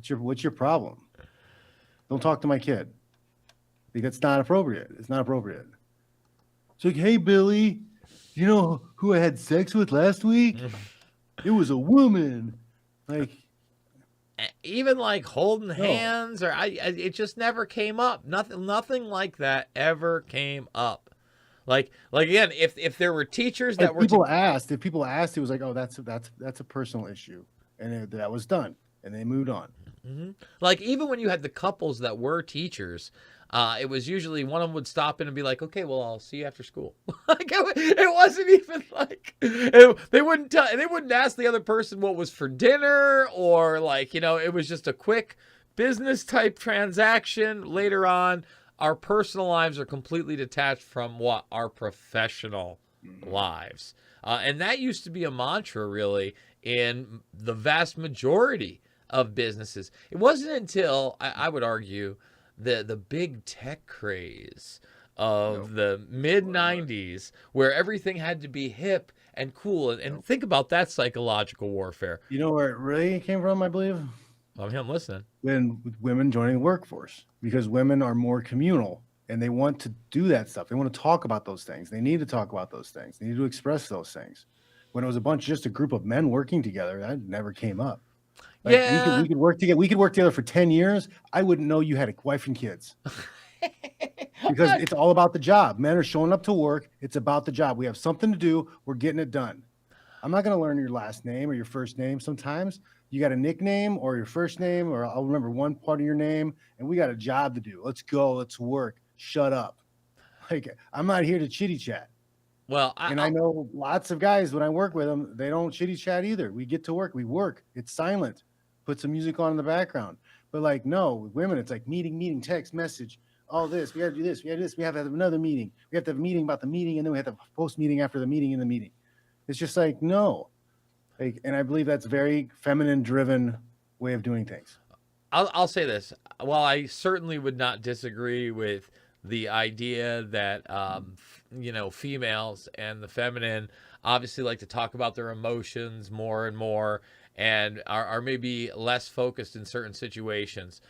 [SPEAKER 7] What's your problem? Don't talk to my kid. Like, that's not appropriate. It's not appropriate. It's like, hey, Billy, you know who I had sex with last week? It was a woman. Like,
[SPEAKER 6] even like holding hands, or it just never came up. Nothing like that ever came up. Like again, if there were teachers that were
[SPEAKER 7] people asked, it was like, oh, that's a personal issue, and that was done, and they moved on.
[SPEAKER 6] Mm-hmm. Like, even when you had the couples that were teachers, it was usually one of them would stop in and be like, okay, well, I'll see you after school. Like, it wasn't even like they wouldn't ask the other person what was for dinner, or like, it was just a quick business type transaction. Later on, our personal lives are completely detached from what? Our professional lives. And that used to be a mantra, really, in the vast majority of businesses. It wasn't until, I would argue, the big tech craze of the mid-90s where everything had to be hip and cool. And think about that psychological warfare.
[SPEAKER 7] You know where it really came from, I believe?
[SPEAKER 6] I'm listening.
[SPEAKER 7] When women joining the workforce, because women are more communal and they want to do that stuff. They want to talk about those things. They need to talk about those things. They need to express those things. When it was just a group of men working together, that never came up. Like, we could work together. We could work together for 10 years. I wouldn't know you had a wife and kids. Because it's all about the job. Men are showing up to work. It's about the job. We have something to do. We're getting it done. I'm not going to learn your last name or your first name. Sometimes you got a nickname or your first name, or I'll remember one part of your name, and we got a job to do. Let's go. Let's work. Shut up. Like, I'm not here to chitty chat.
[SPEAKER 6] Well,
[SPEAKER 7] I know lots of guys, when I work with them, they don't chitty chat either. We get to work. We work. It's silent. Put some music on in the background. But like, no, with women, it's like meeting, text, message, all this. We got to do this. We got to do this. We have to have another meeting. We have to have a meeting about the meeting, and then we have to have a post meeting after the meeting in the meeting. It's just like, no. Like, and I believe that's very feminine driven way of doing things.
[SPEAKER 6] I'll say this. While I certainly would not disagree with the idea that, females and the feminine obviously like to talk about their emotions more and more and are maybe less focused in certain situations.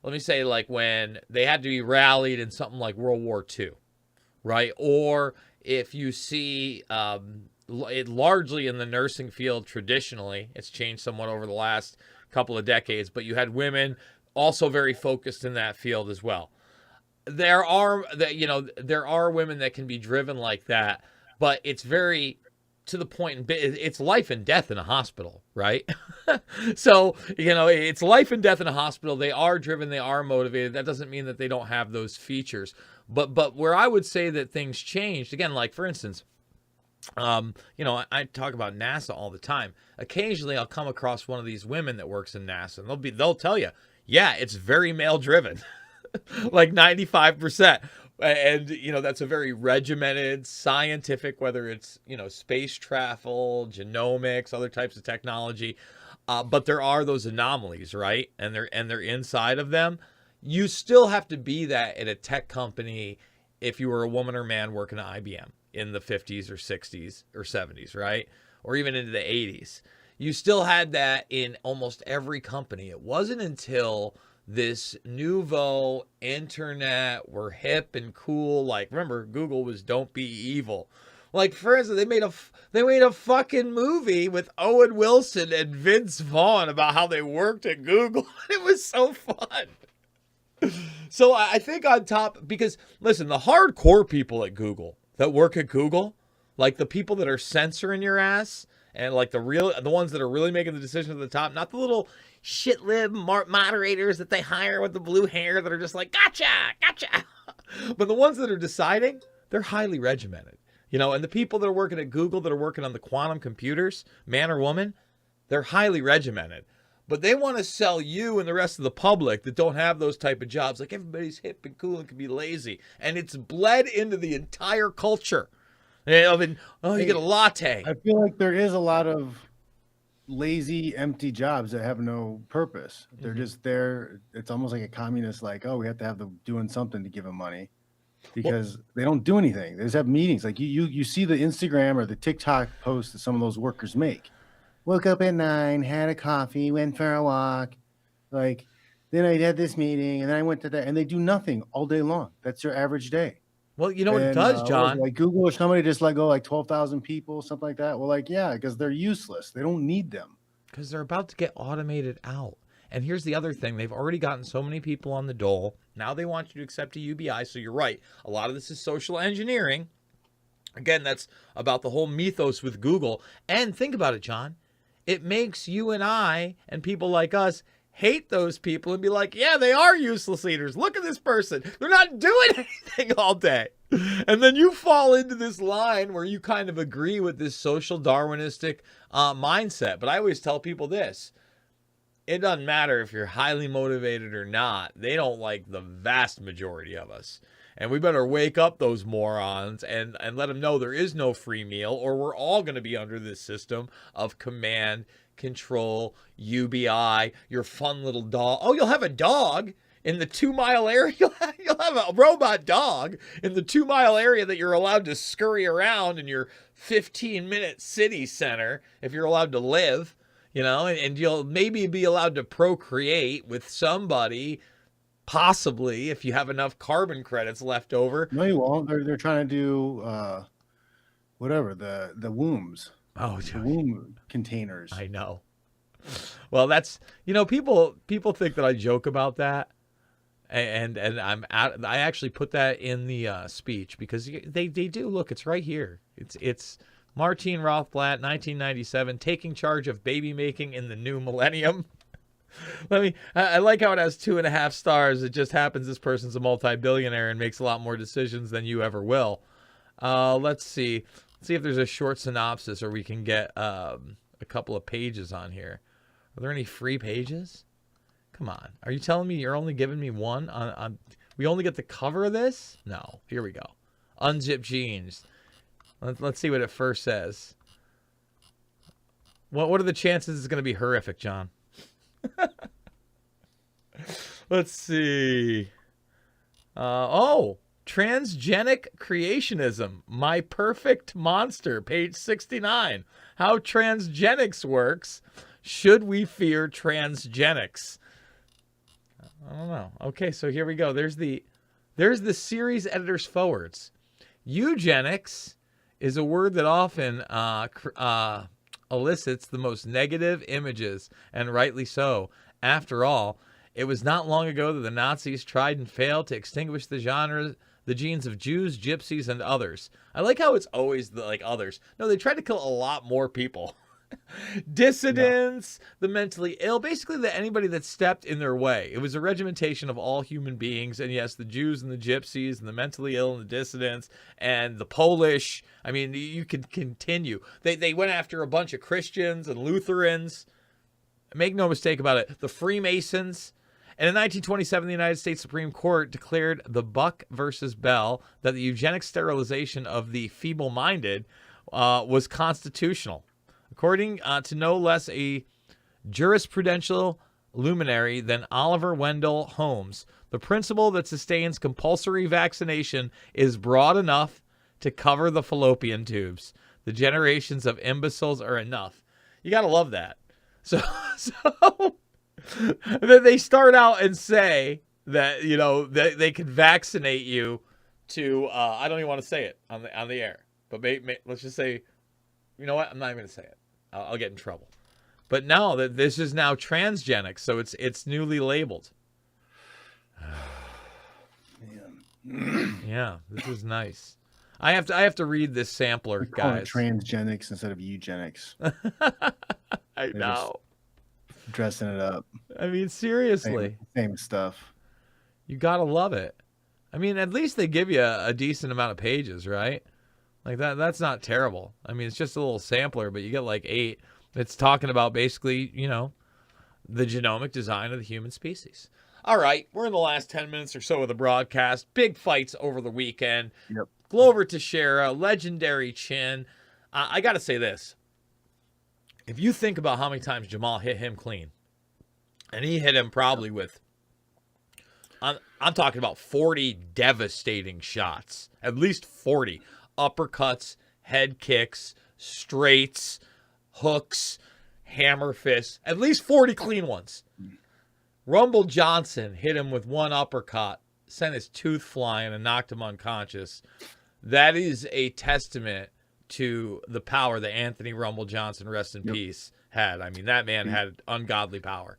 [SPEAKER 6] Let me say, like when they had to be rallied in something like World War II, right? Or if you see it largely in the nursing field traditionally, it's changed somewhat over the last couple of decades, but you had women also very focused in that field as well. There are women that can be driven like that, but it's very to the point. It's life and death in a hospital, right? So, it's life and death in a hospital. They are driven. They are motivated. That doesn't mean that they don't have those features. But where I would say that things changed, again, like for instance, I talk about NASA all the time. Occasionally I'll come across one of these women that works in NASA and they'll tell you, yeah, it's very male driven. Like 95%. And, that's a very regimented, scientific, whether it's, space travel, genomics, other types of technology. But there are those anomalies, right? And they're inside of them. You still have to be that at a tech company if you were a woman or man working at IBM in the 50s or 60s or 70s, right? Or even into the 80s. You still had that in almost every company. It wasn't until this nouveau internet, we're hip and cool. Like, remember, Google was "Don't Be Evil." Like, for instance, they made a fucking movie with Owen Wilson and Vince Vaughn about how they worked at Google. It was so fun. So I think on top, because listen, the hardcore people at Google that work at Google, like the people that are censoring your ass, and like the ones that are really making the decisions at the top, not the little shit lib moderators that they hire with the blue hair that are just like, gotcha. But the ones that are deciding, they're highly regimented. And the people that are working at Google that are working on the quantum computers, man or woman, they're highly regimented. But they want to sell you and the rest of the public that don't have those type of jobs. Like, everybody's hip and cool and can be lazy. And it's bled into the entire culture. You get a latte.
[SPEAKER 7] I feel like there is a lot of lazy, empty jobs that have no purpose. They're just there. It's almost like a communist, like, oh, we have to have them doing something to give them money, because they don't do anything. They just have meetings. Like you see the Instagram or the TikTok posts that some of those workers make. Woke up at 9, had a coffee, went for a walk. Like, then I had this meeting, and then I went to that, and they do nothing all day long. That's your average day.
[SPEAKER 6] Well, you know what it does, John?
[SPEAKER 7] Like Google or somebody just let go like 12,000 people, something like that. Well, like, yeah, because they're useless. They don't need them.
[SPEAKER 6] Because they're about to get automated out. And here's the other thing. They've already gotten so many people on the dole. Now they want you to accept a UBI. So you're right. A lot of this is social engineering. Again, that's about the whole mythos with Google. And think about it, John. It makes you and I and people like us hate those people and be like, yeah, they are useless leaders. Look at this person. They're not doing anything all day. And then you fall into this line where you kind of agree with this social Darwinistic mindset. But I always tell people this. it doesn't matter if you're highly motivated or not. They don't like the vast majority of us. And we better wake up those morons and let them know there is no free meal, or we're all going to be under this system of command, control, UBI, your fun little dog. Oh, you'll have a dog in the 2-mile area. You'll have a robot dog in the 2-mile area that you're allowed to scurry around in your 15-minute city center if you're allowed to live, you know, and you'll maybe be allowed to procreate with somebody, possibly, if you have enough carbon credits left over.
[SPEAKER 7] No, you won't. They're trying to do whatever, the wombs.
[SPEAKER 6] Oh,
[SPEAKER 7] the womb containers.
[SPEAKER 6] I know. Well, that's, you know, people think that I joke about that, and I actually put that in the speech because they do. Look, it's right here. It's Martine Rothblatt, 1997, taking charge of baby making in the new millennium. I like how it has 2.5 stars. It just happens this person's a multi-billionaire and makes a lot more decisions than you ever will. Let's see. Let's see if there's a short synopsis, or we can get a couple of pages on here. Are there any free pages? Come on. Are you telling me you're only giving me one? We only get the cover of this? No. Here we go. Unzipped jeans. Let's see what it first says. What are the chances it's going to be horrific, John? Let's see. Transgenic creationism. My perfect monster. Page 69. How transgenics works. Should we fear transgenics? I don't know. Okay, so here we go. There's the series editor's forwards. Eugenics is a word that often elicits the most negative images, and rightly so. After all, it was not long ago that the Nazis tried and failed to extinguish the genes of Jews, gypsies, and others. I like how it's always the others. No, they tried to kill a lot more people. Dissidents, the mentally ill, basically anybody that stepped in their way. It was a regimentation of all human beings, and yes, the Jews and the gypsies and the mentally ill and the dissidents and the Polish. I mean, you could continue. They went after a bunch of Christians and Lutherans. Make no mistake about it. The Freemasons. And in 1927, the United States Supreme Court declared the Buck versus Bell that the eugenic sterilization of the feeble-minded was constitutional. According to no less a jurisprudential luminary than Oliver Wendell Holmes, the principle that sustains compulsory vaccination is broad enough to cover the fallopian tubes. The generations of imbeciles are enough. You got to love that. So then they start out and say that, you know, they can vaccinate you to, I don't even want to say it on the air, but let's just say, you know what? I'm not even going to say it. I'll get in trouble. But no, that this is now transgenic, so it's newly labeled. Yeah, this is nice. I have to read this sampler, guys.
[SPEAKER 7] Transgenics instead of eugenics.
[SPEAKER 6] I know.
[SPEAKER 7] Dressing it up.
[SPEAKER 6] I mean, seriously.
[SPEAKER 7] Same stuff.
[SPEAKER 6] You gotta love it. I mean, at least they give you a decent amount of pages, right? Like that's not terrible. I mean, it's just a little sampler, but you get like 8. It's talking about basically, you know, the genomic design of the human species. All right, we're in the last 10 minutes or so of the broadcast. Big fights over the weekend.
[SPEAKER 7] Yep.
[SPEAKER 6] Glover Teixeira, legendary chin. I got to say this. If you think about how many times Jamal hit him clean, and he hit him probably with, I'm talking about 40 devastating shots, at least 40. Uppercuts, head kicks, straights, hooks, hammer fists, at least 40 clean ones. Rumble Johnson hit him with one uppercut, sent his tooth flying and knocked him unconscious. That is a testament to the power that Anthony Rumble Johnson, rest in peace, had. I mean, that man had ungodly power.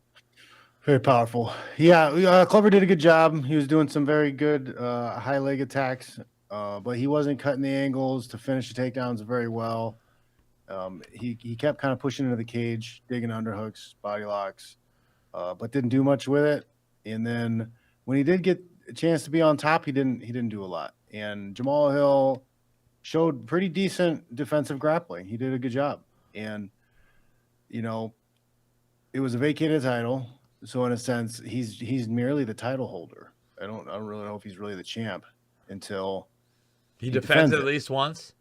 [SPEAKER 7] Very powerful. Yeah, Glover did a good job. He was doing some very good high leg attacks. But he wasn't cutting the angles to finish the takedowns very well. He kept kind of pushing into the cage, digging underhooks, body locks, but didn't do much with it. And then when he did get a chance to be on top, he didn't do a lot. And Jamal Hill showed pretty decent defensive grappling. He did a good job. And, you know, it was a vacated title, so in a sense, he's merely the title holder. I don't really know if he's really the champ until
[SPEAKER 6] he defends it at least once.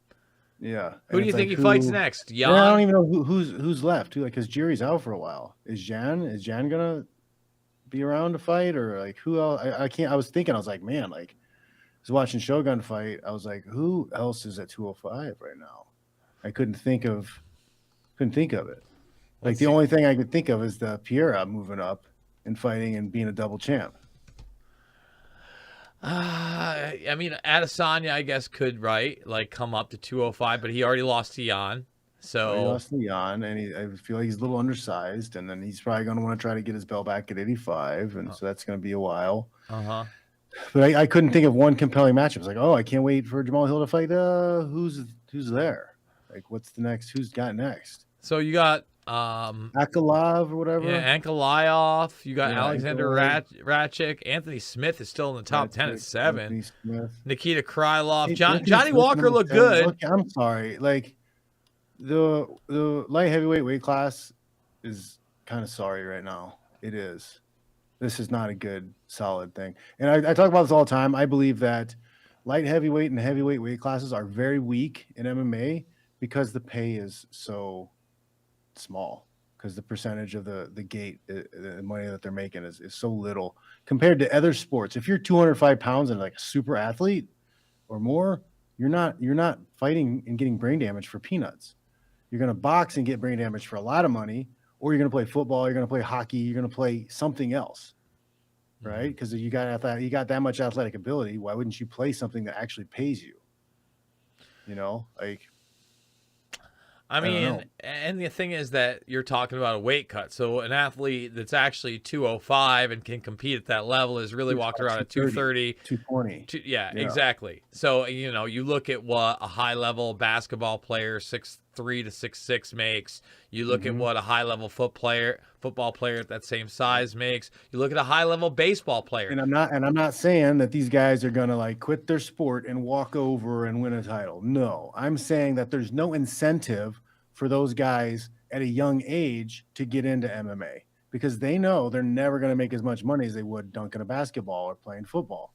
[SPEAKER 7] Yeah.
[SPEAKER 6] Who do you think he fights next? Jan?
[SPEAKER 7] Yeah, I don't even know who's left. Because Jerry's out for a while. Is Jan gonna be around to fight, or like who else? I can't. I was thinking. I was like, man, like I was watching Shogun fight. I was like, who else is at 205 right now? I couldn't think of it. Like the only thing I could think of is the Piera moving up and fighting and being a double champ.
[SPEAKER 6] I mean, Adesanya, I guess, could come up to 205, but he already lost to Jan. So
[SPEAKER 7] he lost to Jan, and I feel like he's a little undersized, and then he's probably going to want to try to get his belt back at 85, and so that's going to be a while. But I couldn't think of one compelling match. I was like, oh, I can't wait for Jamal Hill to fight. Who's there? Like, what's the next? Who's got next?
[SPEAKER 6] So you got
[SPEAKER 7] Ankalaev or whatever.
[SPEAKER 6] Yeah, Ankalaev. You got Alexander Ratchik. Anthony Smith is still in the top 10 at 7. Nikita Krylov.
[SPEAKER 7] Hey,
[SPEAKER 6] Johnny Walker looked good.
[SPEAKER 7] Look, I'm sorry. Like the light heavyweight weight class is kind of sorry right now. It is. This is not a good, solid thing. And I talk about this all the time. I believe that light heavyweight and heavyweight weight classes are very weak in MMA because the pay is so small, because the percentage of the gate, the money that they're making is so little compared to other sports. If you're 205 pounds and like a super athlete or more, you're not fighting and getting brain damage for peanuts. You're going to box and get brain damage for a lot of money, or you're going to play football, you're going to play hockey, you're going to play something else, right? Because you got that much athletic ability. Why wouldn't you play something that actually pays you?
[SPEAKER 6] I mean, and the thing is that you're talking about a weight cut. So an athlete that's actually 205 and can compete at that level is really walking around at 230,
[SPEAKER 7] 220.
[SPEAKER 6] Yeah, exactly. So, you look at what a high-level basketball player, 6'3" to 6'6" makes. You look at what a high-level football player at that same size makes. You look at a high-level baseball player.
[SPEAKER 7] And I'm not saying that these guys are going to quit their sport and walk over and win a title. No, I'm saying that there's no incentive for those guys at a young age to get into MMA because they know they're never going to make as much money as they would dunking a basketball or playing football.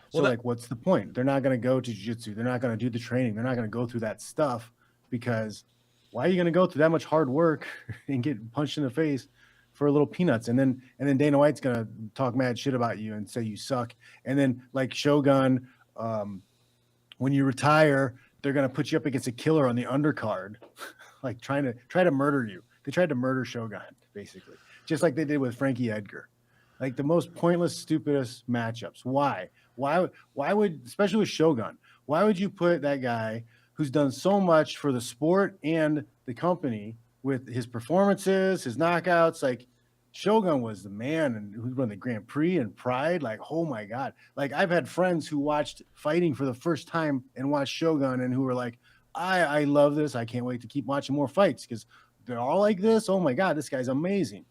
[SPEAKER 7] So what's the point? They're not going to go to jiu-jitsu. They're not going to do the training. They're not going to go through that stuff because why are you going to go through that much hard work and get punched in the face for a little peanuts? And then Dana White's going to talk mad shit about you and say you suck. And then like Shogun, when you retire, they're going to put you up against a killer on the undercard, like try to murder you. They tried to murder Shogun, basically, just like they did with Frankie Edgar. Like the most pointless, stupidest matchups. Why would, especially with Shogun, why would you put that guy who's done so much for the sport and the company with his performances, his knockouts? Like Shogun was the man, and who won the Grand Prix and Pride. Like, oh my God. Like I've had friends who watched fighting for the first time and watched Shogun and who were like, I love this. I can't wait to keep watching more fights because they're all like this. Oh my God, this guy's amazing.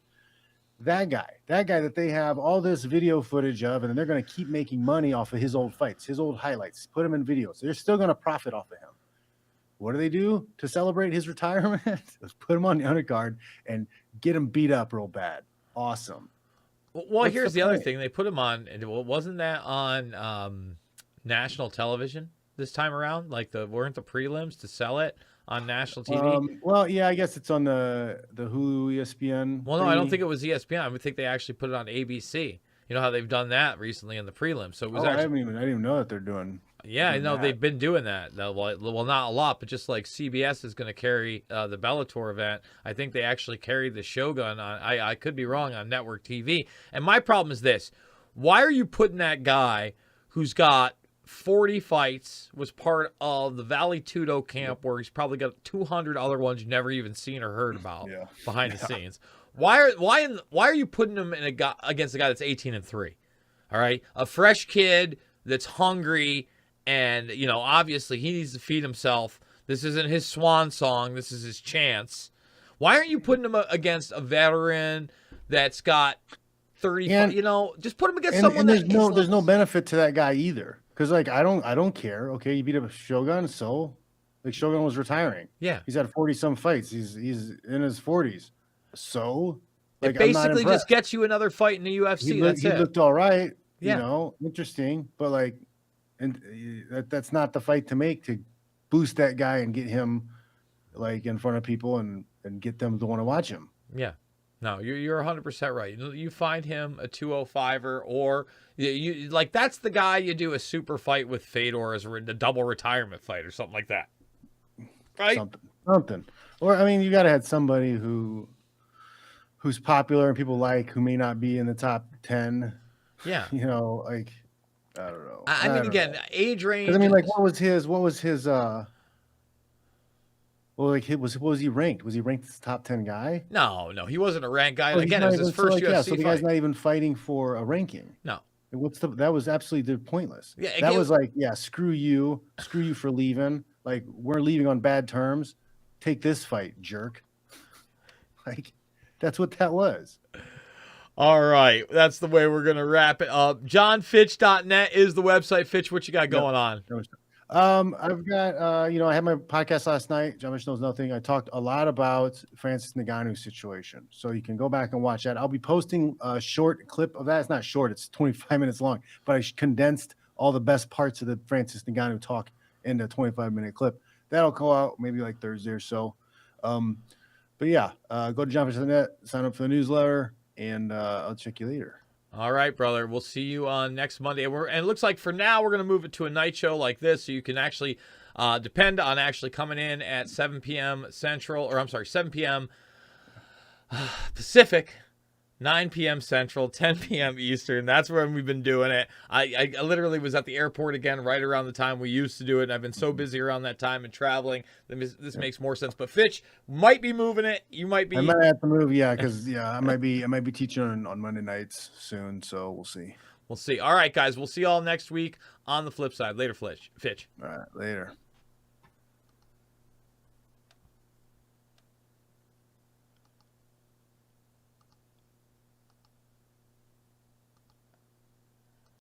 [SPEAKER 7] That guy that they have all this video footage of, and they're going to keep making money off of his old fights, his old highlights, put him in videos. They're still going to profit off of him. What do they do to celebrate his retirement? Let's put him on the undercard and get him beat up real bad. Awesome.
[SPEAKER 6] Well, here's the other thing. They put him on, wasn't that on national television this time around? Like weren't the prelims to sell it on national TV?
[SPEAKER 7] Well, yeah, I guess it's on the Hulu, ESPN.
[SPEAKER 6] Well, no, I don't think it was ESPN. I would think they actually put it on ABC. You know how they've done that recently in the prelims. So it was
[SPEAKER 7] I didn't even know that they're doing.
[SPEAKER 6] Yeah, I know they've been doing that. Well, not a lot, but just like CBS is going to carry the Bellator event. I think they actually carried the Shogun on. I could be wrong, on network TV. And my problem is this: why are you putting that guy who's got 40 fights, was part of the Valley Tudo camp, where he's probably got 200 other ones you've never even seen or heard about behind the scenes? Why are you putting him against a guy that's 18-3? All right, a fresh kid that's hungry. And, obviously he needs to feed himself. This isn't his swan song. This is his chance. Why aren't you putting him against a veteran that's got 30? Just put him against someone.
[SPEAKER 7] And there's no benefit to that guy either. Because I don't care. Okay, you beat up Shogun, so Shogun was retiring.
[SPEAKER 6] Yeah,
[SPEAKER 7] he's had 40 some fights. He's in his 40s. So Like,
[SPEAKER 6] it
[SPEAKER 7] I'm not
[SPEAKER 6] basically just
[SPEAKER 7] impressed.
[SPEAKER 6] gets you another fight in the UFC. That's
[SPEAKER 7] He
[SPEAKER 6] it.
[SPEAKER 7] looked all right.
[SPEAKER 6] Yeah.
[SPEAKER 7] You know, interesting, but like, and that's not the fight to make, to boost that guy and get him like in front of people and get them to want to watch him.
[SPEAKER 6] Yeah. No, you're 100% right. You find him a 205er, or you like, that's the guy you do a super fight with Fedor as a double retirement fight or something like that. Right?
[SPEAKER 7] Something. Or I mean, you got to have somebody who's popular and people like, who may not be in the top 10.
[SPEAKER 6] Yeah.
[SPEAKER 7] You know, like, I don't know.
[SPEAKER 6] I mean, again, age range.
[SPEAKER 7] I mean, like, what was his well, like, what was he ranked? Was he ranked as top 10 guy?
[SPEAKER 6] No, he wasn't a ranked guy.
[SPEAKER 7] Oh,
[SPEAKER 6] Again, it was his first UFC
[SPEAKER 7] so the guy's not even fighting for a ranking.
[SPEAKER 6] No.
[SPEAKER 7] That was absolutely pointless.
[SPEAKER 6] Yeah,
[SPEAKER 7] that was like, yeah, screw you for leaving. Like, we're leaving on bad terms. Take this fight, jerk. Like, that's what that was.
[SPEAKER 6] All right, that's the way we're gonna wrap it up. JohnFitch.net is the website. Fitch, what you got going on?
[SPEAKER 7] I've got, I had my podcast last night. John Mitch Knows Nothing. I talked a lot about Francis Ngannou's situation. So you can go back and watch that. I'll be posting a short clip of that. It's not short. It's 25 minutes long, but I condensed all the best parts of the Francis Ngannou talk into a 25-minute clip. That'll go out maybe like Thursday or so. But yeah, go to JohnFitch.net, sign up for the newsletter, and I'll check you later.
[SPEAKER 6] All right, brother. We'll see you on next Monday. And it looks like for now we're going to move it to a night show like this, so you can actually depend on actually coming in at 7 p.m. Central, or I'm sorry, 7 p.m. Pacific, 9 p.m. Central, 10 p.m. Eastern. That's when we've been doing it. I literally was at the airport again right around the time we used to do it, and I've been so busy around that time and traveling. This makes more sense. But Fitch might be moving it. You might be.
[SPEAKER 7] I might have to move, because I might be teaching on Monday nights soon, so we'll see.
[SPEAKER 6] We'll see. All right, guys. We'll see y'all next week on the flip side. Later, Fitch.
[SPEAKER 7] All right, later.